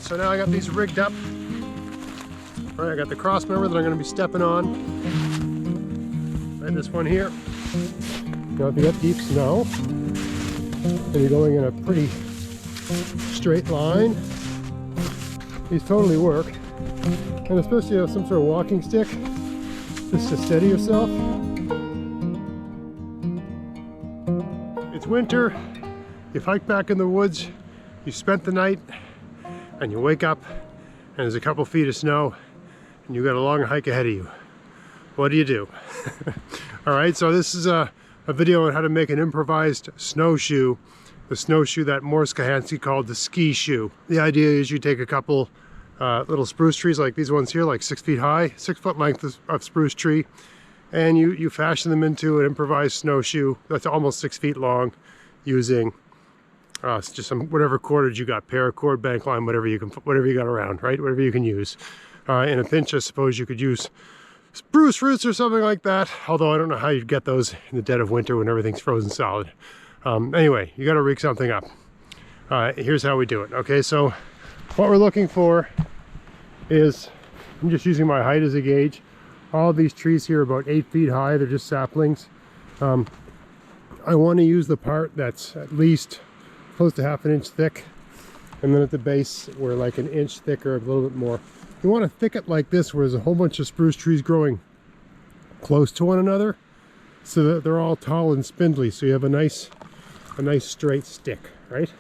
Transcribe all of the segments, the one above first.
so now I got these rigged up. All right, I got the cross member that I'm going to be stepping on. Right, this one here. Now if you got deep snow, and you're going in a pretty straight line, these totally work. And especially if you have some sort of walking stick, just to steady yourself. It's winter, you've hiked back in the woods, you spent the night, and you wake up, and there's a couple feet of snow, and you've got a long hike ahead of you. What do? All right, so this is a video on how to make an improvised snowshoe, the snowshoe that Morris Kahansky called the ski shoe. The idea is you take a couple little spruce trees like these ones here, like 6 feet high, 6 foot length of spruce tree, and you fashion them into an improvised snowshoe that's almost 6 feet long, using just some whatever cordage you got, paracord, bank line, whatever you got around, right? Whatever you can use. In a pinch, I suppose you could use spruce roots or something like that. Although I don't know how you'd get those in the dead of winter when everything's frozen solid. Anyway, you got to rig something up. Here's how we do it. Okay, so what we're looking for is, I'm just using my height as a gauge. All these trees here are about 8 feet high. They're just saplings. I want to use the part that's at least close to ½ an inch thick, and then at the base we're like an inch thicker, a little bit more. You want to thicken it like this, where there's a whole bunch of spruce trees growing close to one another, so that they're all tall and spindly, so you have a nice straight stick, right?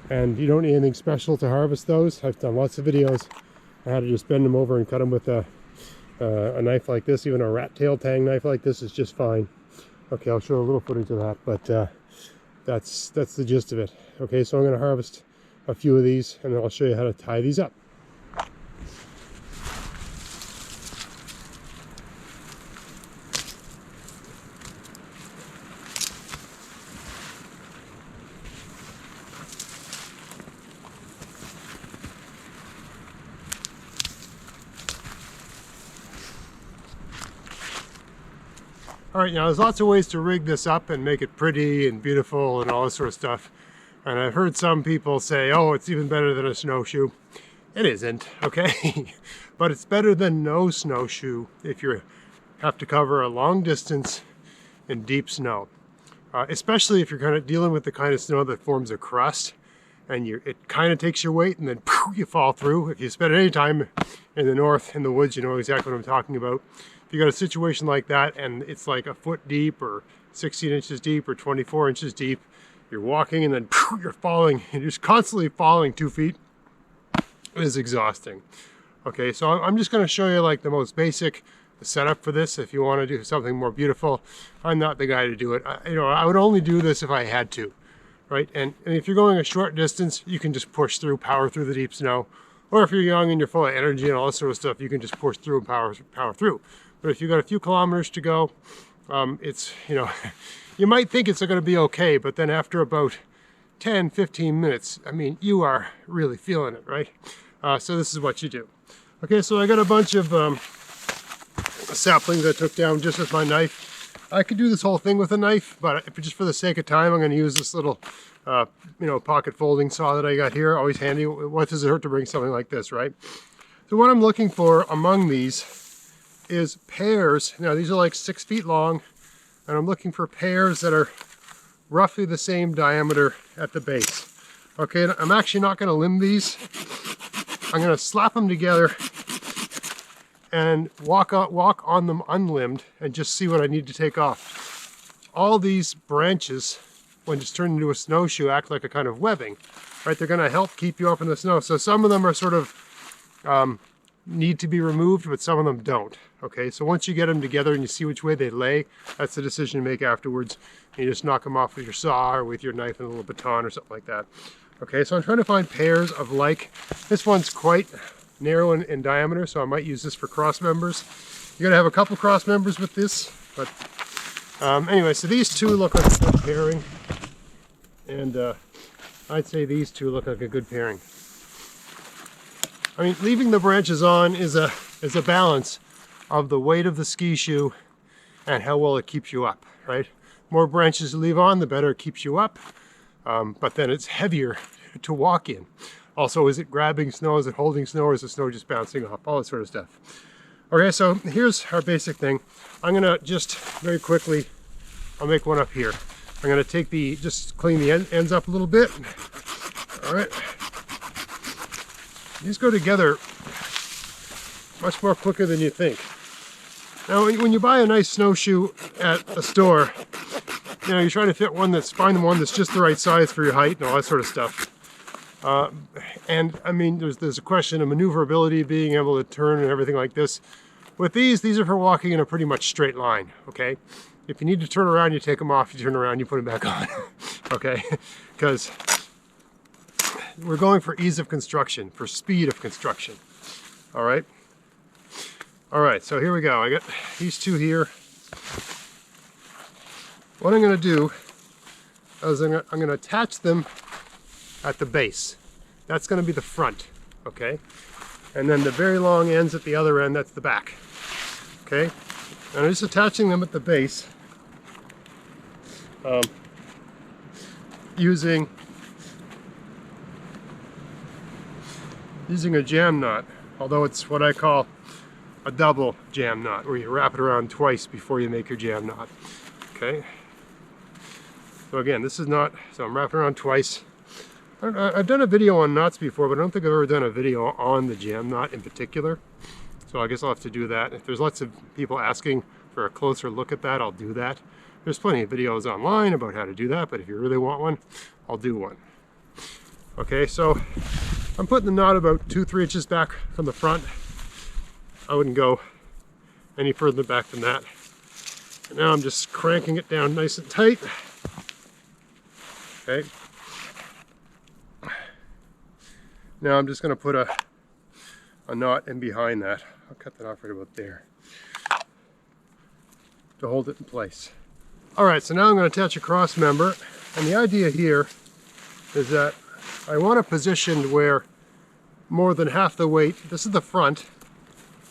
And you don't need anything special to harvest those. I've done lots of videos on how to just bend them over and cut them with a knife like this. Even a rat tail tang knife like this is just fine. Okay, I'll show a little footage of that, but that's the gist of it. Okay, so I'm going to harvest a few of these, and then I'll show you how to tie these up. All right, now there's lots of ways to rig this up and make it pretty and beautiful and all this sort of stuff. And I've heard some people say, oh, it's even better than a snowshoe. It isn't, okay? But it's better than no snowshoe if you have to cover a long distance in deep snow. Especially if you're kind of dealing with the kind of snow that forms a crust, and it kind of takes your weight and then poof, you fall through. If you spend any time in the north, in the woods, you know exactly what I'm talking about. If you got a situation like that and it's like a foot deep or 16 inches deep or 24 inches deep, you're walking and then poof, you're falling, and you're just constantly falling 2 feet. It is exhausting. Okay, so I'm just going to show you like the most basic setup for this. If you want to do something more beautiful, I'm not the guy to do it. I would only do this if I had to, right? And if you're going a short distance, you can just push through, power through the deep snow. Or if you're young and you're full of energy and all that sort of stuff, you can just push through and power through. But if you've got a few kilometers to go, it's, you might think it's going to be okay, but then after about 10, 15 minutes, I mean, you are really feeling it, right? So this is what you do. Okay, so I got a bunch of saplings I took down just with my knife. I could do this whole thing with a knife, but just for the sake of time, I'm going to use this little, pocket folding saw that I got here. Always handy. What does it hurt to bring something like this, right? So what I'm looking for among these is pairs. Now these are like 6 feet long, and I'm looking for pairs that are roughly the same diameter at the base. Okay, and I'm actually not going to limb these. I'm going to slap them together and walk on them unlimbed and just see what I need to take off. All these branches, when it's turned into a snowshoe, act like a kind of webbing, right? They're going to help keep you up in the snow. So some of them are sort of need to be removed, but some of them don't. Okay, so once you get them together and you see which way they lay, that's the decision to make afterwards. And you just knock them off with your saw or with your knife and a little baton or something like that. Okay, so I'm trying to find pairs of like, this one's quite narrow in diameter, so I might use this for cross members. You're gonna have a couple cross members with this, but anyway, so these two look like a good pairing, and I'd say these two look like a good pairing. I mean, leaving the branches on is a balance of the weight of the ski shoe and how well it keeps you up, right? More branches you leave on, the better it keeps you up, but then it's heavier to walk in. Also, is it grabbing snow? Is it holding snow? Or is the snow just bouncing off? All that sort of stuff. Okay, so here's our basic thing. I'm gonna just very quickly, I'll make one up here. I'm gonna take just clean the ends up a little bit. All right. These go together much more quicker than you think. Now, when you buy a nice snowshoe at a store, you know, you're trying to find one that's just the right size for your height and all that sort of stuff. And I mean, there's a question of maneuverability, being able to turn and everything like this. With these are for walking in a pretty much straight line, okay? If you need to turn around, you take them off, you turn around, you put them back on, okay? Because we're going for ease of construction, for speed of construction, all right? All right, so here we go. I got these two here. What I'm gonna do is I'm gonna attach them at the base. That's gonna be the front, okay? And then the very long ends at the other end, that's the back, okay? And I'm just attaching them at the base using a jam knot, although it's what I call a double jam knot, where you wrap it around twice before you make your jam knot, okay? So again, this is not, so I'm wrapping around twice. I've done a video on knots before, but I don't think I've ever done a video on the jam knot in particular. So I guess I'll have to do that. If there's lots of people asking for a closer look at that, I'll do that. There's plenty of videos online about how to do that, but if you really want one, I'll do one. Okay, so I'm putting the knot about 2-3 inches back from the front. I wouldn't go any further back than that. And now I'm just cranking it down nice and tight. Okay. Now I'm just going to put a knot in behind that. I'll cut that off right about there to hold it in place. All right, so now I'm going to attach a cross member, and the idea here is that I want a position where more than half the weight, this is the front,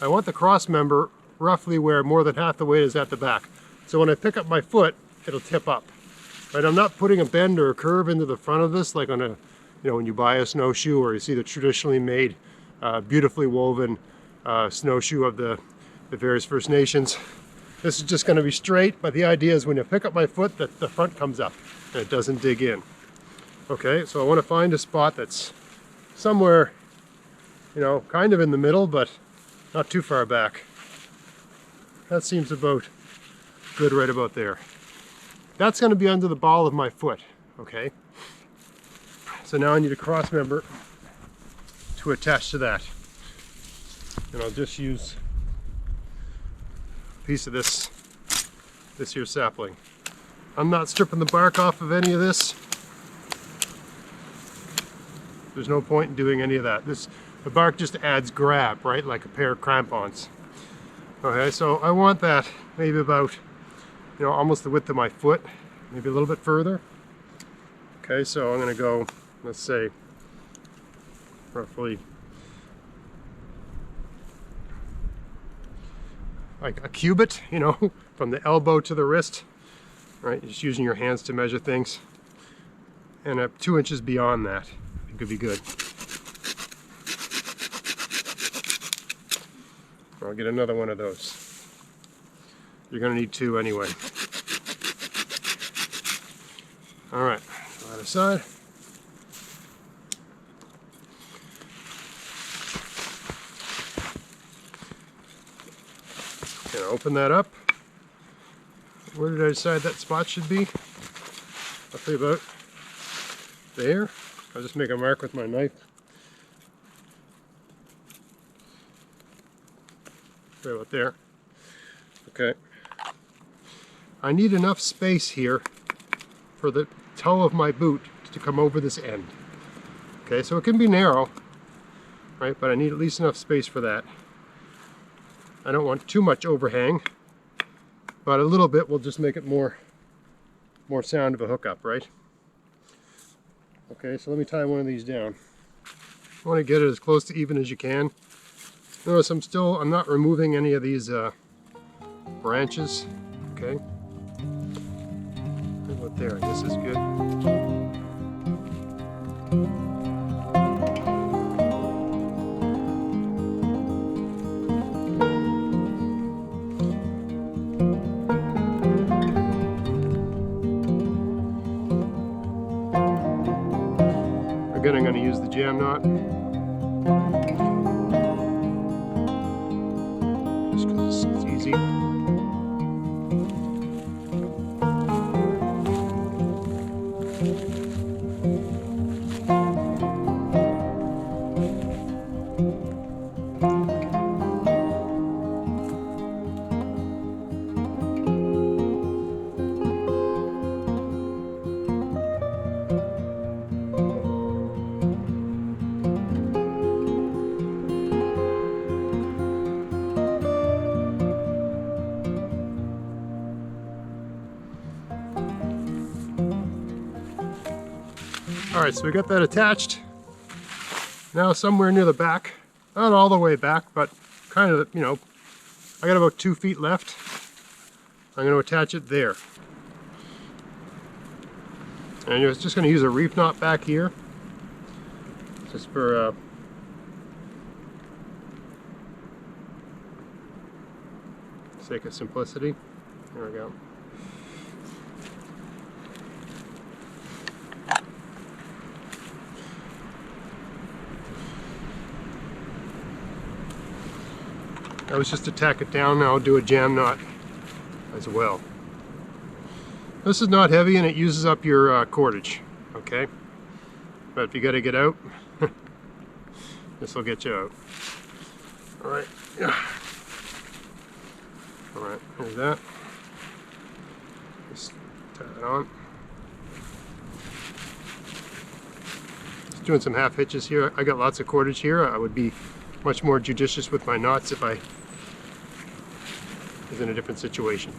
I want the cross member roughly where more than half the weight is at the back. So when I pick up my foot, it'll tip up. Right, I'm not putting a bend or a curve into the front of this like on a, you know, when you buy a snowshoe or you see the traditionally made, beautifully woven snowshoe of the various First Nations. This is just going to be straight, but the idea is when you pick up my foot that the front comes up and it doesn't dig in. Okay, so I want to find a spot that's somewhere, you know, kind of in the middle, but not too far back. That seems about good right about there. That's going to be under the ball of my foot, okay? So now I need a cross member to attach to that. And I'll just use a piece of this here sapling. I'm not stripping the bark off of any of this. There's no point in doing any of that. The bark just adds grab, right? Like a pair of crampons. Okay, so I want that maybe about, you know, almost the width of my foot, maybe a little bit further. Okay, so I'm going to go, let's say, roughly like a cubit, you know, from the elbow to the wrist, right? Just using your hands to measure things. And 2 inches beyond that, it could be good. I'll get another one of those. You're going to need 2 anyway. All right, on the side. Gonna open that up. Where did I decide that spot should be? Roughly about there. I'll just make a mark with my knife. Right about there. Okay. I need enough space here for the toe of my boot to come over this end. Okay, so it can be narrow, right? But I need at least enough space for that. I don't want too much overhang, but a little bit will just make it more sound of a hookup, right? Okay, so let me tie one of these down. I want to get it as close to even as you can. Notice I'm not removing any of these branches, okay? Right about there, I guess is good. going to use the jam knot. Just because it's easy. Alright, so we got that attached. Now somewhere near the back, not all the way back, but kind of, you know, I got about 2 feet left. I'm going to attach it there. And you're just going to use a reef knot back here, just for sake of simplicity. There we go. I was just to tack it down. Now I'll do a jam knot as well. This is not heavy and it uses up your cordage, okay? But if you got to get out, this will get you out. All right, yeah. All right, here's that. Just tie it on. Just doing some half hitches here. I got lots of cordage here. I would be much more judicious with my knots if I was in a different situation.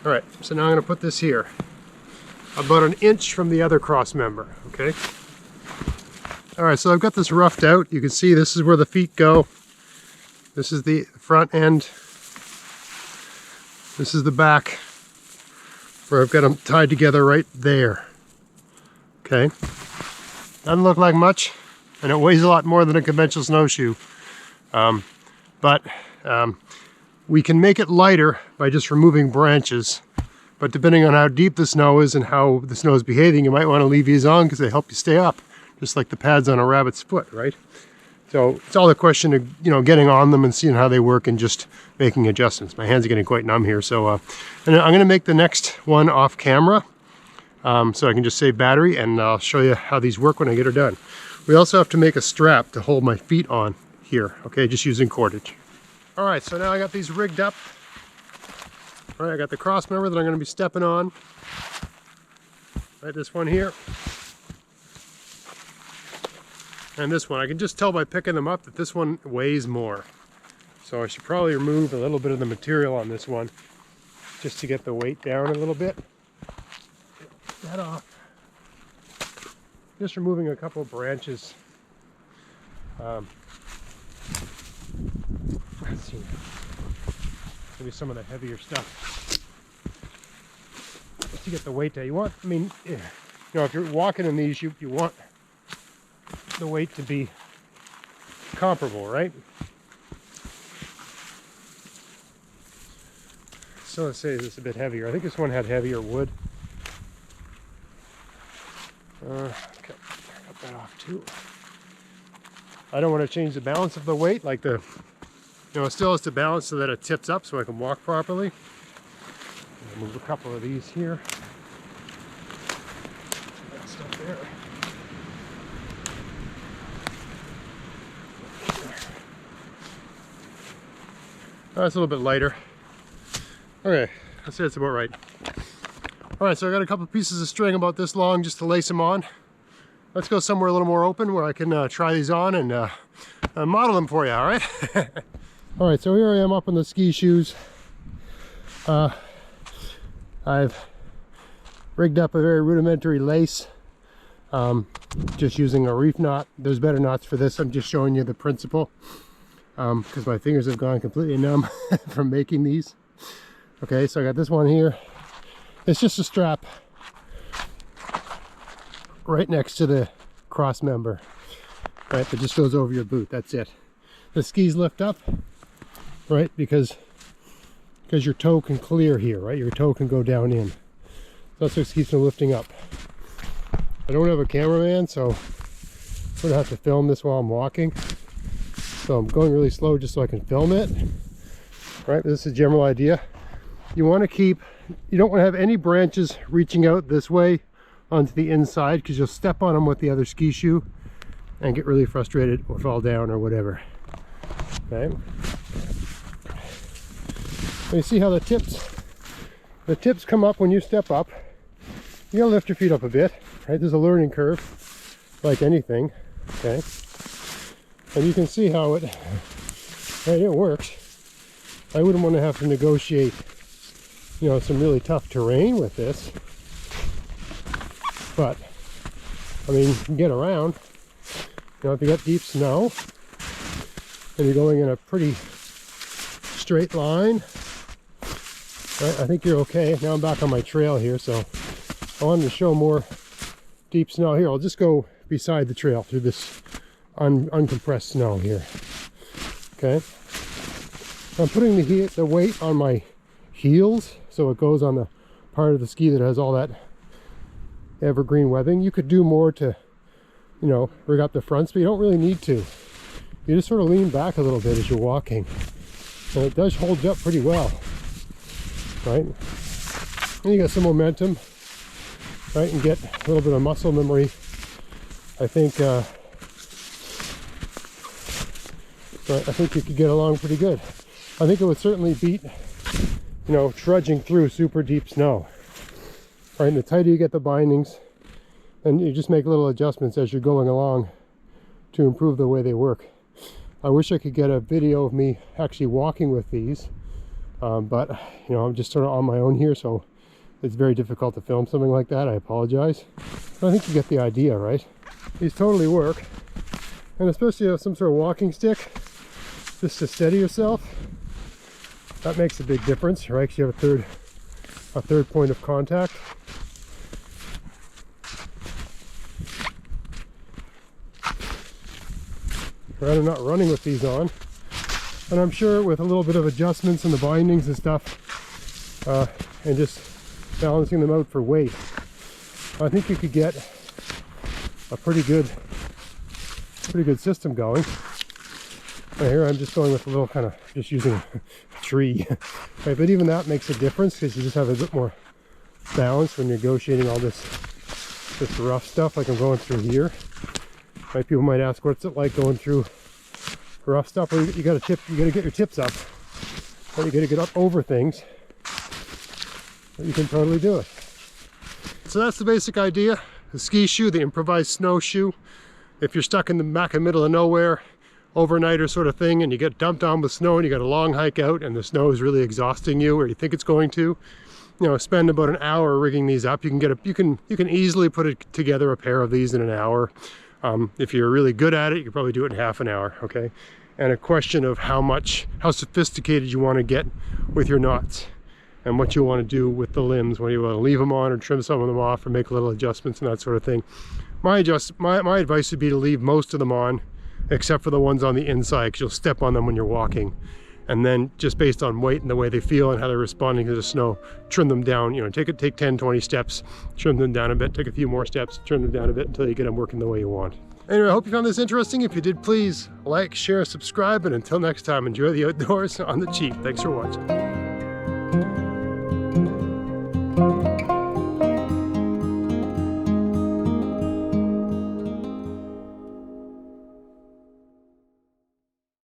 All right, so now I'm going to put this here about 1 inch from the other cross member, okay? All right, so I've got this roughed out. You can see this is where the feet go. This is the front end. This is the back, where I've got them tied together right there. Okay, doesn't look like much, and it weighs a lot more than a conventional snowshoe. But we can make it lighter by just removing branches. But depending on how deep the snow is and how the snow is behaving, you might want to leave these on because they help you stay up, just like the pads on a rabbit's foot, right? So it's all a question of, you know, getting on them and seeing how they work and just making adjustments. My hands are getting quite numb here, so and I'm going to make the next one off camera, so I can just save battery, and I'll show you how these work when I get her done. We also have to make a strap to hold my feet on here, okay, just using cordage. All right, so now I got these rigged up. All right, I got the cross member that I'm going to be stepping on. Right, this one here. And this one, I can just tell by picking them up that this one weighs more. So I should probably remove a little bit of the material on this one just to get the weight down a little bit. Get that off. Just removing a couple of branches. Let's see. Maybe some of the heavier stuff. Just to get the weight down. You want, I mean, you know, if you're walking in these, you want the weight to be comparable, right? So let's say this is a bit heavier. I think this one had heavier wood. Cut that off too. I don't want to change the balance of the weight, like the, you know, it still has to balance so that it tips up so I can walk properly. I'll move a couple of these here. That stuff there. Oh, it's a little bit lighter. Okay, I'd say it's about right. All right, so I got a couple pieces of string about this long just to lace them on. Let's go somewhere a little more open where I can try these on and model them for you, all right? All right, so here I am up in the ski shoes. I've rigged up a very rudimentary lace, just using a reef knot. There's better knots for this. I'm just showing you the principle because my fingers have gone completely numb from making these. Okay, so I got this one here. It's just a strap right next to the cross member, right, that just goes over your boot. That's it. The skis lift up, right, because your toe can clear here, right? Your toe can go down in. So that's what keeps them lifting up. I don't have a cameraman, so I'm gonna have to film this while I'm walking. So I'm going really slow just so I can film it. Right, this is a general idea. You want to keep, you don't want to have any branches reaching out this way onto the inside, because you'll step on them with the other ski shoe and get really frustrated or fall down or whatever. Okay. You see how the tips come up when you step up. You gotta lift your feet up a bit, right? There's a learning curve, like anything, okay? And you can see how it works. I wouldn't want to have to negotiate, you know, some really tough terrain with this. But, I mean, you can get around. You know, if you got deep snow, and you're going in a pretty straight line, right, I think you're okay. Now I'm back on my trail here, so I wanted to show more deep snow here. I'll just go beside the trail through this uncompressed snow here. Okay. I'm putting the weight on my heels, so it goes on the part of the ski that has all that evergreen webbing. You could do more to, you know, rig up the fronts, but you don't really need to. You just sort of lean back a little bit as you're walking, and it does hold up pretty well, right? And you got some momentum, right, and get a little bit of muscle memory. I think you could get along pretty good. I think it would certainly beat, you know, trudging through super deep snow. Right, and the tighter you get the bindings, and you just make little adjustments as you're going along to improve the way they work. I wish I could get a video of me actually walking with these, but you know, I'm just sort of on my own here, so it's very difficult to film something like that. I apologize. But I think you get the idea, right? These totally work, and especially if some sort of walking stick just to steady yourself. That makes a big difference, right? Because you have a third point of contact. Rather not running with these on. And I'm sure with a little bit of adjustments in the bindings and stuff, and just balancing them out for weight, I think you could get a pretty good system going. Right here I'm just going with a little kind of, just using a tree. Right, but even that makes a difference, because you just have a bit more balance when negotiating all this rough stuff like I'm going through here. Right, people might ask, what's it like going through rough stuff? Well, you got to get your tips up. Right, you got to get up over things. But you can totally do it. So that's the basic idea. The ski shoe, the improvised snowshoe. If you're stuck in the back and middle of nowhere, overnighter sort of thing, and you get dumped on with snow and you got a long hike out and the snow is really exhausting you, or you think it's going to, you know, spend about an hour rigging these up. You can easily put together a pair of these in an hour. If you're really good at it, you can probably do it in half an hour, okay? And a question of how sophisticated you want to get with your knots, and what you want to do with the limbs, whether you want to leave them on or trim some of them off or make little adjustments and that sort of thing. My advice would be to leave most of them on, except for the ones on the inside, because you'll step on them when you're walking. And then just based on weight and the way they feel and how they're responding to the snow, trim them down. You know, take 10, 20 steps, trim them down a bit, take a few more steps, trim them down a bit until you get them working the way you want. Anyway, I hope you found this interesting. If you did, please like, share, subscribe, and until next time, enjoy the outdoors on the cheap. Thanks for watching.